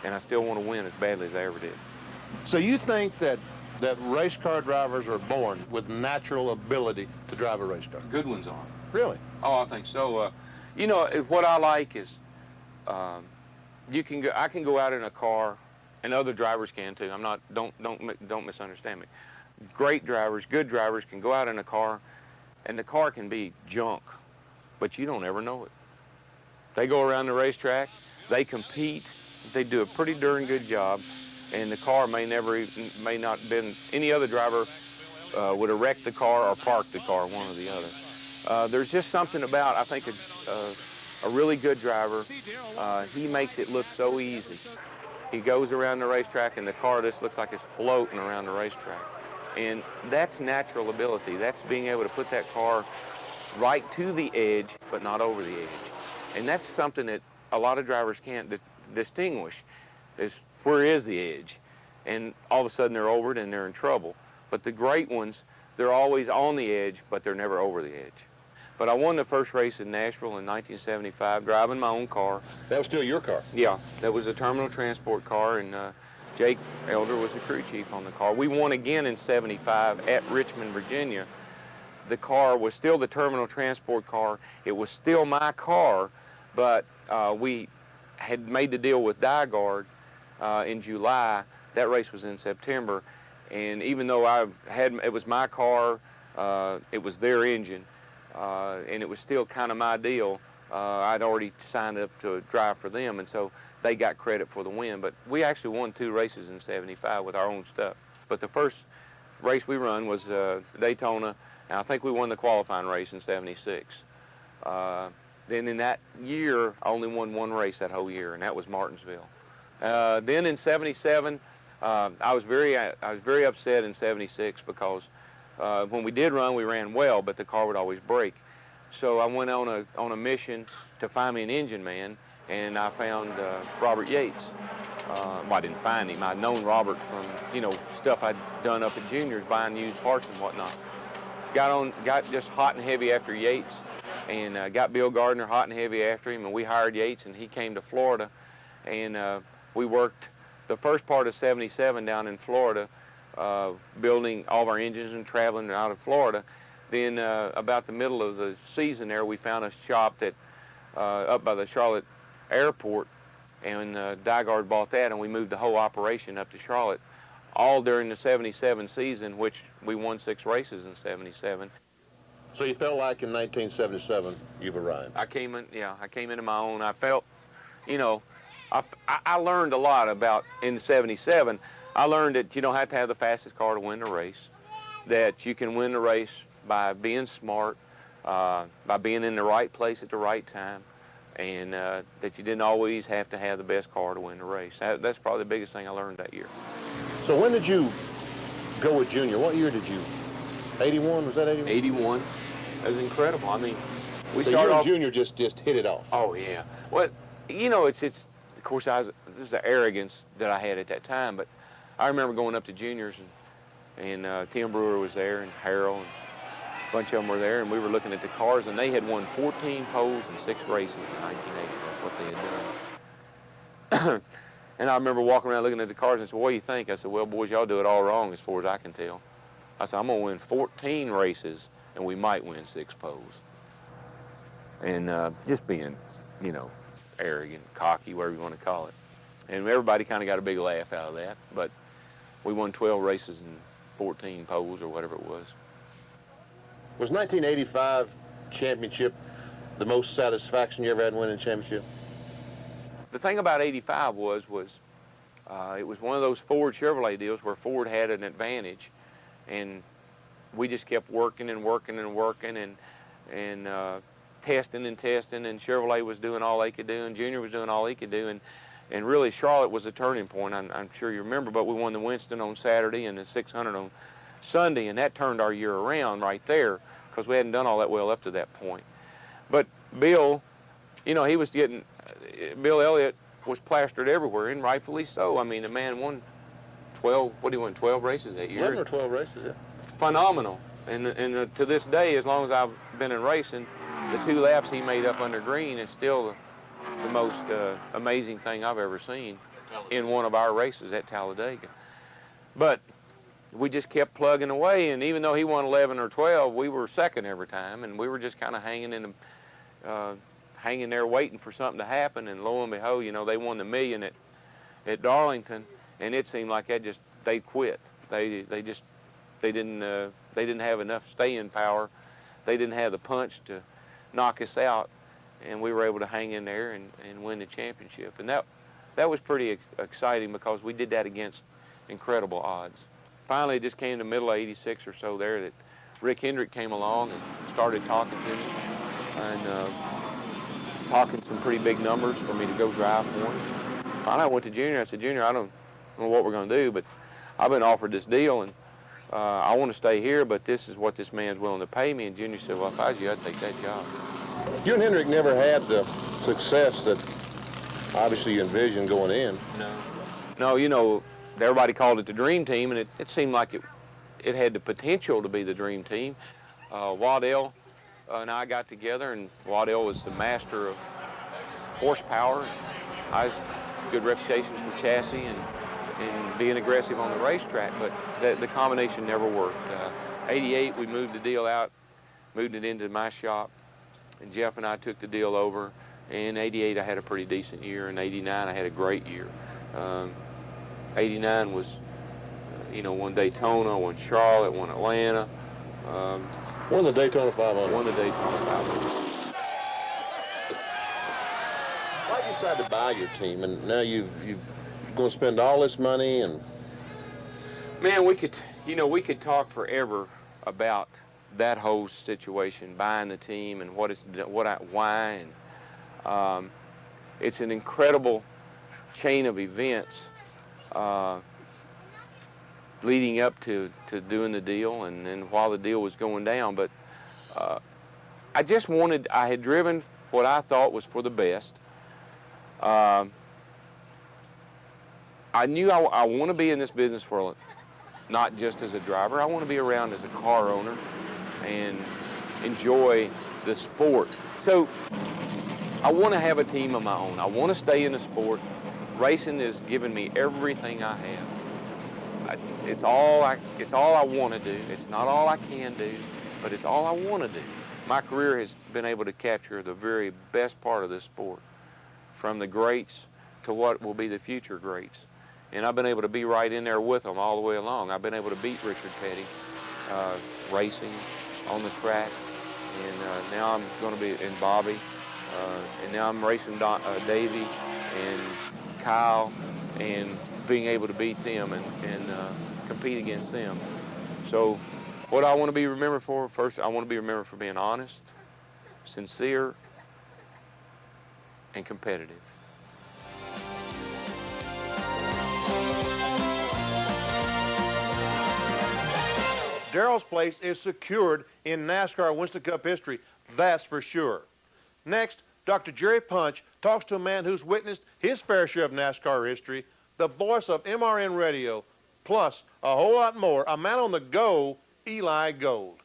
and I still want to win as badly as I ever did. So you think that race car drivers are born with natural ability to drive a race car? Good ones are. Really? Oh, I think so. What I like is You can go, I can go out in a car, and other drivers can too. I'm not, don't misunderstand me. Great drivers, good drivers can go out in a car, and the car can be junk, but you don't ever know it. They go around the racetrack, they compete, they do a pretty darn good job, and the car may not been, any other driver would have wrecked the car or parked the car, one or the other. There's just something about, I think, a really good driver, he makes it look so easy. He goes around the racetrack and the car just looks like it's floating around the racetrack. And that's natural ability. That's being able to put that car right to the edge, but not over the edge. And that's something that a lot of drivers can't distinguish, is where is the edge? And all of a sudden they're over it and they're in trouble. But the great ones, they're always on the edge, but they're never over the edge. But I won the first race in Nashville in 1975, driving my own car. That was still your car? Yeah, that was a terminal transport car, and Jake Elder was the crew chief on the car. We won again in 75 at Richmond, Virginia. The car was still the terminal transport car. It was still my car, but we had made the deal with Dyegard in July. That race was in September, and even though it was my car, it was their engine, and it was still kind of my deal. I'd already signed up to drive for them, and so they got credit for the win. But we actually won 2 races in 75 with our own stuff. But the first race we run was Daytona, and I think we won the qualifying race in 76. Then in that year, I only won 1 race that whole year, and that was Martinsville. Then in 77, I was very upset in 76 because when we did run, we ran well, but the car would always break. So I went on a mission to find me an engine man, and I found Robert Yates. Well, I didn't find him. I'd known Robert from, stuff I'd done up at Juniors, buying used parts and whatnot. Got just hot and heavy after Yates, and got Bill Gardner hot and heavy after him, and we hired Yates, and he came to Florida, and we worked the first part of 77 down in Florida, building all of our engines and traveling out of Florida. Then about the middle of the season there, we found a shop that up by the Charlotte airport, and Dyegard bought that, and we moved the whole operation up to Charlotte, all during the 77 season, which we won 6 races in 77. So you felt like in 1977 you've arrived? I came into my own. I felt, I learned a lot about, in 77, I learned that you don't have to have the fastest car to win the race, that you can win the race by being smart, by being in the right place at the right time, and that you didn't always have to have the best car to win the race. That's probably the biggest thing I learned that year. So when did you go with Junior? What year did you? 81, was that 81? 81. That was incredible. I mean, we so started you and off... Junior just hit it off. Oh, yeah. Well, it's of course, this is the arrogance that I had at that time, but I remember going up to Juniors, and Tim Brewer was there, and Harold, and a bunch of them were there, and we were looking at the cars, and they had won 14 poles and 6 races in 1980. That's what they had done. And I remember walking around looking at the cars and said, what do you think? I said, well, boys, y'all do it all wrong as far as I can tell. I said, I'm going to win 14 races, and we might win 6 poles. And just being, arrogant, cocky, whatever you want to call it. And everybody kind of got a big laugh out of that. But we won 12 races and 14 poles or whatever it was. Was 1985 championship the most satisfaction you ever had winning a championship? The thing about 85 was it was one of those Ford Chevrolet deals where Ford had an advantage, and we just kept working and working and working and testing and testing, and Chevrolet was doing all they could do, and Junior was doing all he could do, and really Charlotte was a turning point. I'm sure you remember, but we won the Winston on Saturday and the 600 on Sunday, and that turned our year around right there because we hadn't done all that well up to that point. But Bill, he was getting, Bill Elliott was plastered everywhere, and rightfully so. I mean, the man won 12 races that year? 11 or 12 races, yeah. Phenomenal. And to this day, as long as I've been in racing, the 2 laps he made up under green is still the most amazing thing I've ever seen in one of our races at Talladega. But we just kept plugging away, and even though he won 11 or 12, we were second every time, and we were just kind of hanging in the hanging there waiting for something to happen, and lo and behold, you know, they won the $1 million at Darlington, and it seemed like they quit. They didn't have enough staying power. They didn't have the punch to knock us out, and we were able to hang in there and win the championship. And that was pretty exciting because we did that against incredible odds. Finally, it just came to the middle of '86 or so there that Rick Hendrick came along and started talking to me and talking some pretty big numbers for me to go drive for him. Finally, I went to Junior. I said, Junior, I don't know what we're going to do, but I've been offered this deal, and I want to stay here, but this is what this man's willing to pay me. And Junior said, well, if I was you, I'd take that job. You and Hendrick never had the success that obviously you envisioned going in. No, you know, everybody called it the dream team, and it seemed like it had the potential to be the dream team. Waddell and I got together, and Waddell was the master of horsepower. I had a good reputation for chassis and being aggressive on the racetrack, but the combination never worked. '88, we moved the deal out, moved it into my shop, and Jeff and I took the deal over. In '88, I had a pretty decent year. In '89, I had a great year. '89 was, you know, won Daytona, won Charlotte, won Atlanta. Won the Daytona 500. Won the Daytona 500. Why did you decide to buy your team? And now you're going to spend all this money and... Man, we could talk forever about that whole situation, buying the team and why. And it's an incredible chain of events leading up to doing the deal, and then while the deal was going down. But I had driven what I thought was for the best. I knew I want to be in this business for not just as a driver. I want to be around as a car owner and enjoy the sport. So I want to have a team of my own. I want to stay in the sport. Racing has given me everything I have. It's all I want to do. It's not all I can do, but it's all I want to do. My career has been able to capture the very best part of this sport, from the greats to what will be the future greats. And I've been able to be right in there with them all the way along. I've been able to beat Richard Petty racing on the track, and now I'm going to be in Bobby, and now I'm racing Davey and Kyle, and being able to beat them and compete against them. So what I want to be remembered for, first, I want to be remembered for being honest, sincere, and competitive. Darrell's place is secured in NASCAR Winston Cup history, that's for sure. Next, Dr. Jerry Punch talks to a man who's witnessed his fair share of NASCAR history, the voice of MRN Radio, plus a whole lot more, a man on the go, Eli Gold.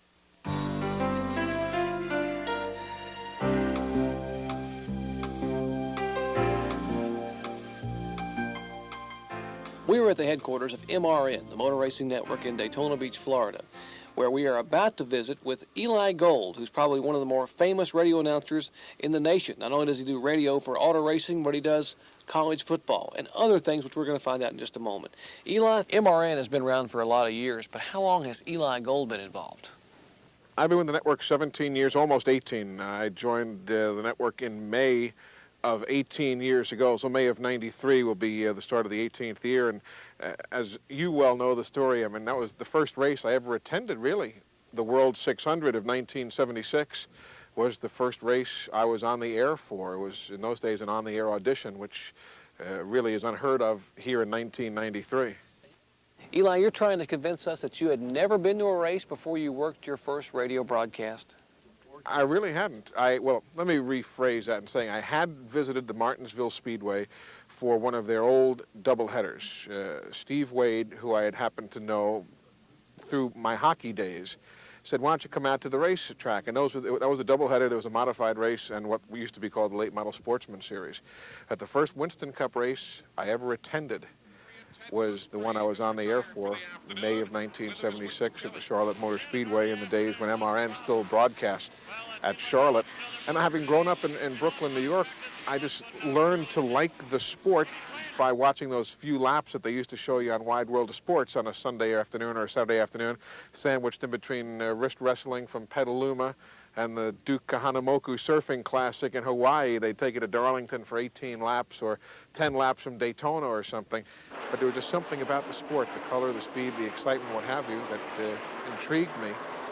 We are at the headquarters of MRN, the Motor Racing Network in Daytona Beach, Florida, where we are about to visit with Eli Gold, who's probably one of the more famous radio announcers in the nation. Not only does he do radio for auto racing, but he does college football and other things, which we're going to find out in just a moment. Eli, MRN has been around for a lot of years, but how long has Eli Gold been involved? I've been with the network 17 years, almost 18. I joined the network in May of 18 years ago, so May of '93 will be the start of the 18th year. And as you well know the story, I mean, that was the first race I ever attended, really. The World 600 of 1976 was the first race I was on the air for. It was, in those days, an on-the-air audition, which really is unheard of here in 1993. Eli, you're trying to convince us that you had never been to a race before you worked your first radio broadcast? I really hadn't. Well, let me rephrase that in saying I had visited the Martinsville Speedway for one of their old doubleheaders. Steve Wade, who I had happened to know through my hockey days, said, why don't you come out to the racetrack? And that was a doubleheader. There was a modified race and what used to be called the Late Model Sportsman Series. At the first Winston Cup race I ever attended, was the one I was on the air for, May of 1976 at the Charlotte Motor Speedway in the days when MRN still broadcast at Charlotte. And having grown up in Brooklyn, New York, I just learned to like the sport by watching those few laps that they used to show you on Wide World of Sports on a Sunday afternoon or a Saturday afternoon, sandwiched in between wrist wrestling from Petaluma and the Duke Kahanamoku Surfing Classic in Hawaii. They'd take it to Darlington for 18 laps or 10 laps from Daytona or something. But there was just something about the sport, the color, the speed, the excitement, what have you, that intrigued me.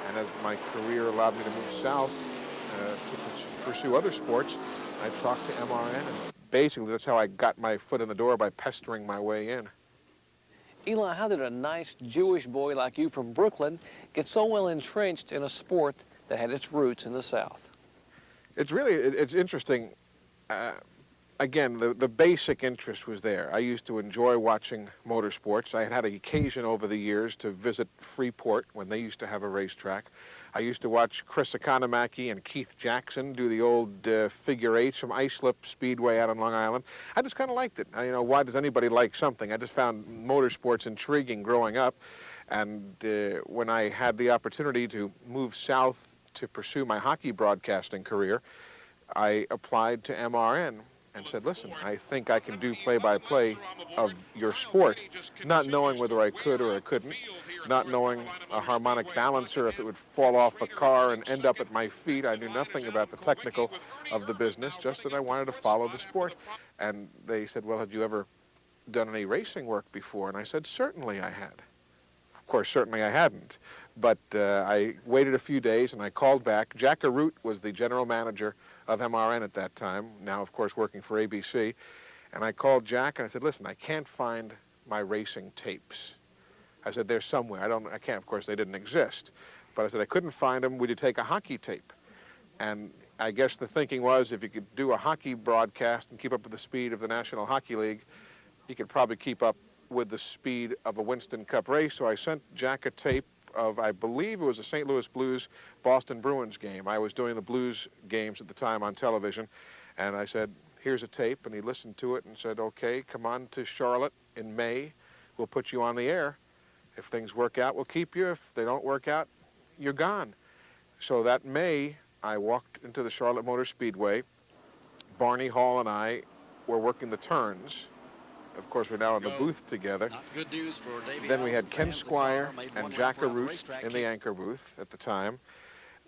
And as my career allowed me to move south to pursue other sports, I talked to MRN, and basically that's how I got my foot in the door, by pestering my way in. Eli, how did a nice Jewish boy like you from Brooklyn get so well entrenched in a sport that had its roots in the South? It's interesting. Again, the basic interest was there. I used to enjoy watching motorsports. I had had an occasion over the years to visit Freeport when they used to have a racetrack. I used to watch Chris Economaki and Keith Jackson do the old figure eights from Islip Speedway out on Long Island. I just kind of liked it. You know, why does anybody like something? I just found motorsports intriguing growing up. And when I had the opportunity to move south to pursue my hockey broadcasting career, I applied to MRN and said, listen, I think I can do play-by-play of your sport, not knowing whether I could or I couldn't, not knowing a harmonic balancer, if it would fall off a car and end up at my feet. I knew nothing about the technical of the business, just that I wanted to follow the sport. And they said, well, had you ever done any racing work before? And I said, certainly I had. Of course, certainly I hadn't. But I waited a few days and I called back. Jack Arute was the general manager of MRN at that time, now of course working for ABC. And I called Jack and I said, listen, I can't find my racing tapes. I said, they're somewhere. I can't, of course they didn't exist. But I said, I couldn't find them. Would you take a hockey tape? And I guess the thinking was, if you could do a hockey broadcast and keep up with the speed of the National Hockey League, you could probably keep up with the speed of a Winston Cup race. So I sent Jack a tape of, I believe it was a St. Louis Blues Boston Bruins game. I was doing the Blues games at the time on television, and I said, here's a tape, and he listened to it and said, okay, come on to Charlotte in May. We'll put you on the air. If things work out, we'll keep you. If they don't work out, you're gone. So that May, I walked into the Charlotte Motor Speedway. Barney Hall and I were working the turns. Of course, we're now in the booth together. Good news for Davey Then we had Ken Squire and Jack Arute in the anchor booth at the time.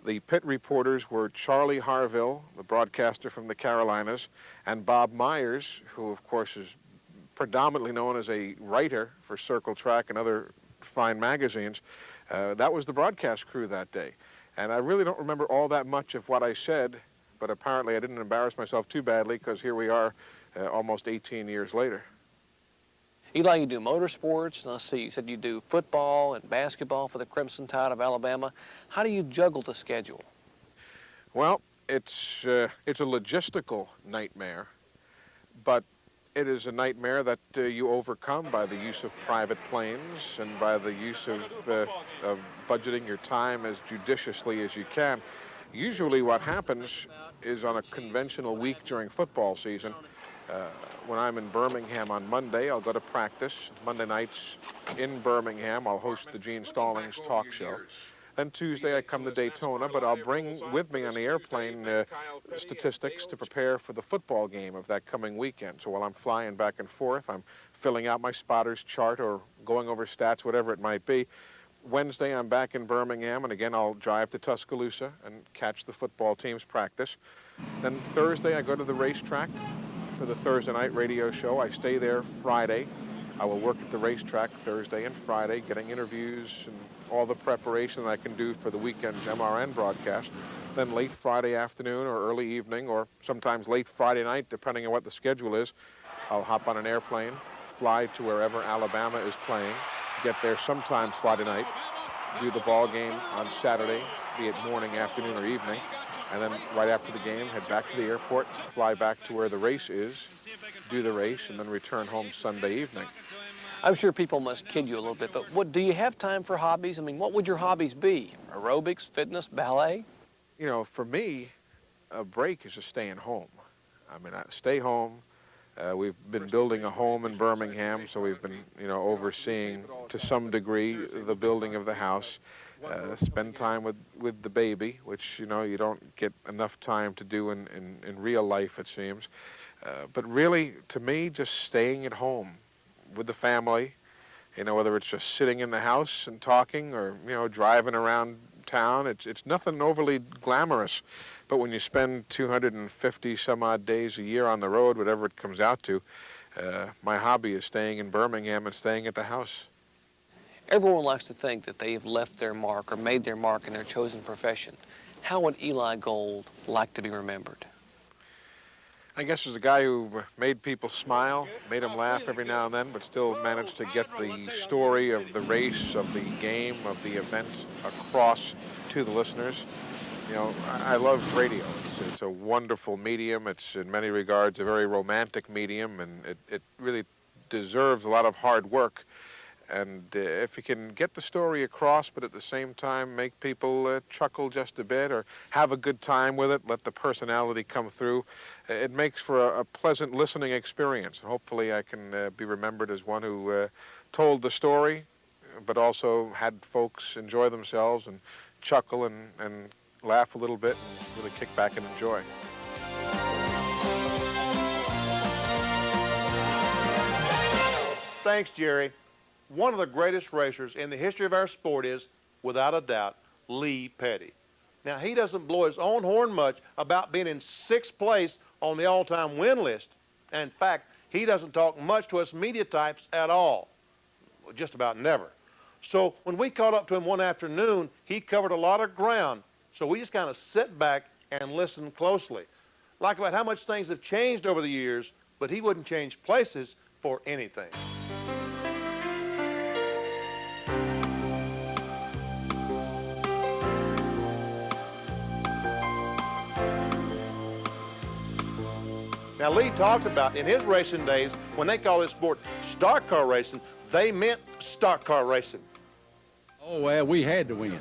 The pit reporters were Charlie Harville, the broadcaster from the Carolinas, and Bob Myers, who of course is predominantly known as a writer for Circle Track and other fine magazines. That was the broadcast crew that day. And I really don't remember all that much of what I said, but apparently I didn't embarrass myself too badly, because here we are almost 18 years later. Eli, you do motorsports. Let's see, you said you do football and basketball for the Crimson Tide of Alabama. How do you juggle the schedule? Well, it's a logistical nightmare, but it is a nightmare that you overcome by the use of private planes and by the use of budgeting your time as judiciously as you can. Usually what happens is on a conventional week during football season, when I'm in Birmingham on Monday, I'll go to practice. Monday nights in Birmingham, I'll host the Gene Stallings talk show. Then Tuesday, I come to Daytona, but I'll bring with me on the airplane statistics to prepare for the football game of that coming weekend. So while I'm flying back and forth, I'm filling out my spotter's chart or going over stats, whatever it might be. Wednesday, I'm back in Birmingham, and again, I'll drive to Tuscaloosa and catch the football team's practice. Then Thursday, I go to the racetrack for the Thursday night radio show. I stay there Friday. I will work at the racetrack Thursday and Friday, getting interviews and all the preparation that I can do for the weekend's MRN broadcast. Then late Friday afternoon or early evening, or sometimes late Friday night, depending on what the schedule is, I'll hop on an airplane, fly to wherever Alabama is playing, get there sometime Friday night, do the ball game on Saturday, be it morning, afternoon, or evening, and then right after the game, head back to the airport, fly back to where the race is, do the race, and then return home Sunday evening. I'm sure people must kid you a little bit, but do you have time for hobbies? I mean, what would your hobbies be? Aerobics, fitness, ballet? You know, for me, a break is just staying home. I mean, I stay home, We've been building a home in Birmingham, so we've been, overseeing to some degree the building of the house. Spend time with the baby, which, you don't get enough time to do in real life, it seems. But really, to me, just staying at home with the family, whether it's just sitting in the house and talking or, driving around town, it's nothing overly glamorous. But when you spend 250 some odd days a year on the road, whatever it comes out to, my hobby is staying in Birmingham and staying at the house. Everyone likes to think that they have left their mark or made their mark in their chosen profession. How would Eli Gold like to be remembered? I guess as a guy who made people smile, made them laugh every now and then, but still managed to get the story of the race, of the game, of the event across to the listeners. I love radio. It's a wonderful medium. It's in many regards a very romantic medium, and it really deserves a lot of hard work. And if you can get the story across, but at the same time make people chuckle just a bit or have a good time with it, let the personality come through, it makes for a pleasant listening experience. And hopefully I can be remembered as one who told the story, but also had folks enjoy themselves and chuckle and laugh a little bit and really kick back and enjoy. Thanks, Jerry. One of the greatest racers in the history of our sport is, without a doubt, Lee Petty. Now, he doesn't blow his own horn much about being in 6th place on the all-time win list. And in fact, he doesn't talk much to us media types at all, just about never. So when we caught up to him one afternoon, he covered a lot of ground. So we just kind of sit back and listen closely, like about how much things have changed over the years, but he wouldn't change places for anything. Now, Lee talked about in his racing days, when they call this sport stock car racing, they meant stock car racing. Oh, well, we had to win.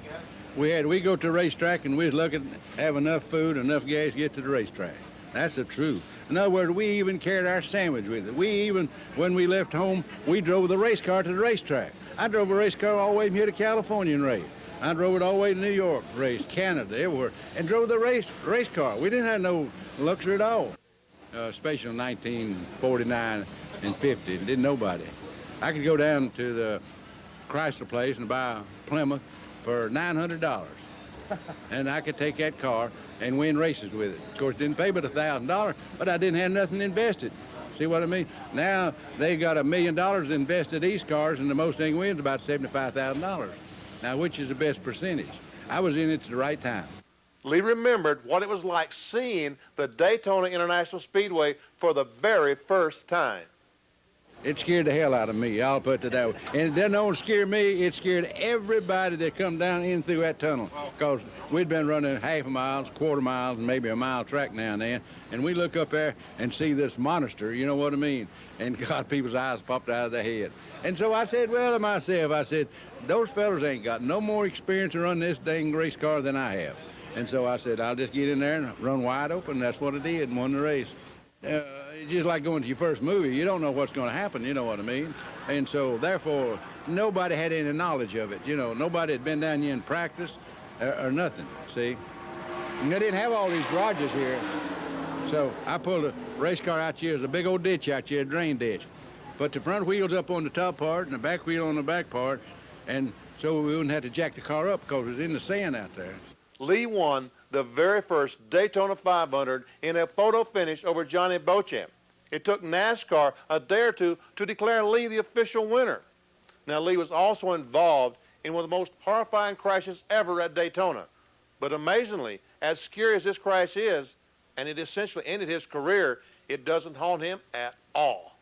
We go to the racetrack and we'd look at have enough food, enough gas to get to the racetrack. That's the truth. In other words, we even carried our sandwich with it. We even, when we left home, we drove the race car to the racetrack. I drove a race car all the way from here to California and raced. I drove it all the way to New York, raced, Canada, everywhere, and drove the race car. We didn't have no luxury at all. Especially in 1949 and 50, didn't nobody. I could go down to the Chrysler place and buy a Plymouth for $900. And I could take that car and win races with it. Of course, didn't pay but $1,000, but I didn't have nothing invested. See what I mean? Now they got $1 million invested in these cars, and the most they can win is about $75,000. Now, which is the best percentage? I was in it at the right time. Lee remembered what it was like seeing the Daytona International Speedway for the very first time. It scared the hell out of me, I'll put it that way. And it didn't only scare me, it scared everybody that come down in through that tunnel. Because we'd been running half a mile, quarter miles, and maybe a mile track now and then. And we look up there and see this monster, you know what I mean? And God, people's eyes popped out of their head. And so I said, well, to myself, I said, those fellas ain't got no more experience to run this dang race car than I have. And so I said, I'll just get in there and run wide open. That's what I did and won the race. It's just like going to your first movie. You don't know what's going to happen, you know what I mean? And so, therefore, nobody had any knowledge of it. You know, nobody had been down here in practice or nothing, see? And they didn't have all these garages here. So I pulled a race car out here. There's a big old ditch out here, a drain ditch. Put the front wheels up on the top part and the back wheel on the back part. And so we wouldn't have to jack the car up because it was in the sand out there. Lee won the very first Daytona 500 in a photo finish over Johnny Beauchamp. It took NASCAR a day or two to declare Lee the official winner. Now, Lee was also involved in one of the most horrifying crashes ever at Daytona. But amazingly, as scary as this crash is, and it essentially ended his career, it doesn't haunt him at all.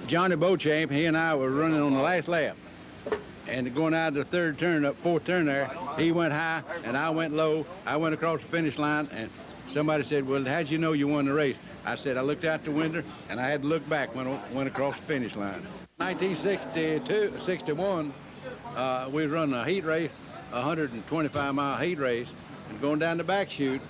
Johnny Beauchamp, he and I were running on the last lap. And going out of the third turn, up fourth turn there, he went high and I went low. I went across the finish line and somebody said, well, how'd you know you won the race? I said, I looked out the window and I had to look back when I went across the finish line. 1961, we was running a heat race, a 125-mile heat race, and going down the back chute.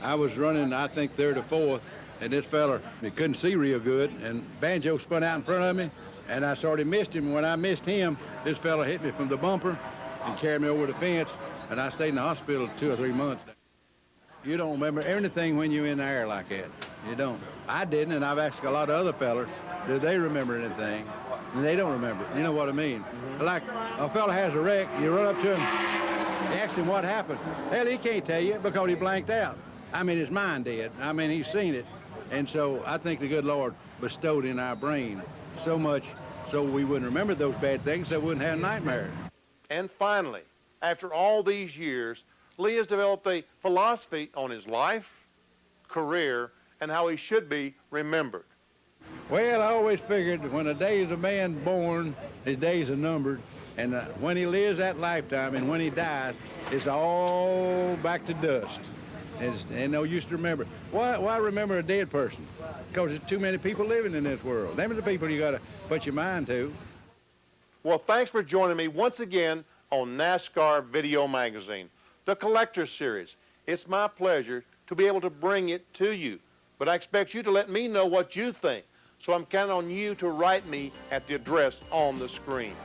I was running, I think, third or fourth, and this fella, he couldn't see real good, and Banjo spun out in front of me, and I sort of missed him. When I missed him, this fella hit me from the bumper and carried me over the fence, and I stayed in the hospital 2 or 3 months. You don't remember anything when you're in the air like that. You don't. I didn't, and I've asked a lot of other fellas, do they remember anything? And they don't remember. You know what I mean? Like a fella has a wreck, you run up to him, you ask him what happened. Hell, he can't tell you because he blanked out. I mean, his mind did. I mean, he's seen it. And so I think the good Lord bestowed in our brain so much so we wouldn't remember those bad things, so we wouldn't have nightmares. And finally, after all these years, Lee has developed a philosophy on his life, career, and how he should be remembered. Well, I always figured when a day is a man born, his days are numbered, and when he lives that lifetime and when he dies, it's all back to dust. And no use to remember. Why remember a dead person? Because there's too many people living in this world. Them are the people you got to put your mind to. Well, thanks for joining me once again on NASCAR Video Magazine, the Collector's Series. It's my pleasure to be able to bring it to you, but I expect you to let me know what you think, so I'm counting on you to write me at the address on the screen.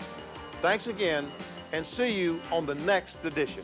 Thanks again, and see you on the next edition.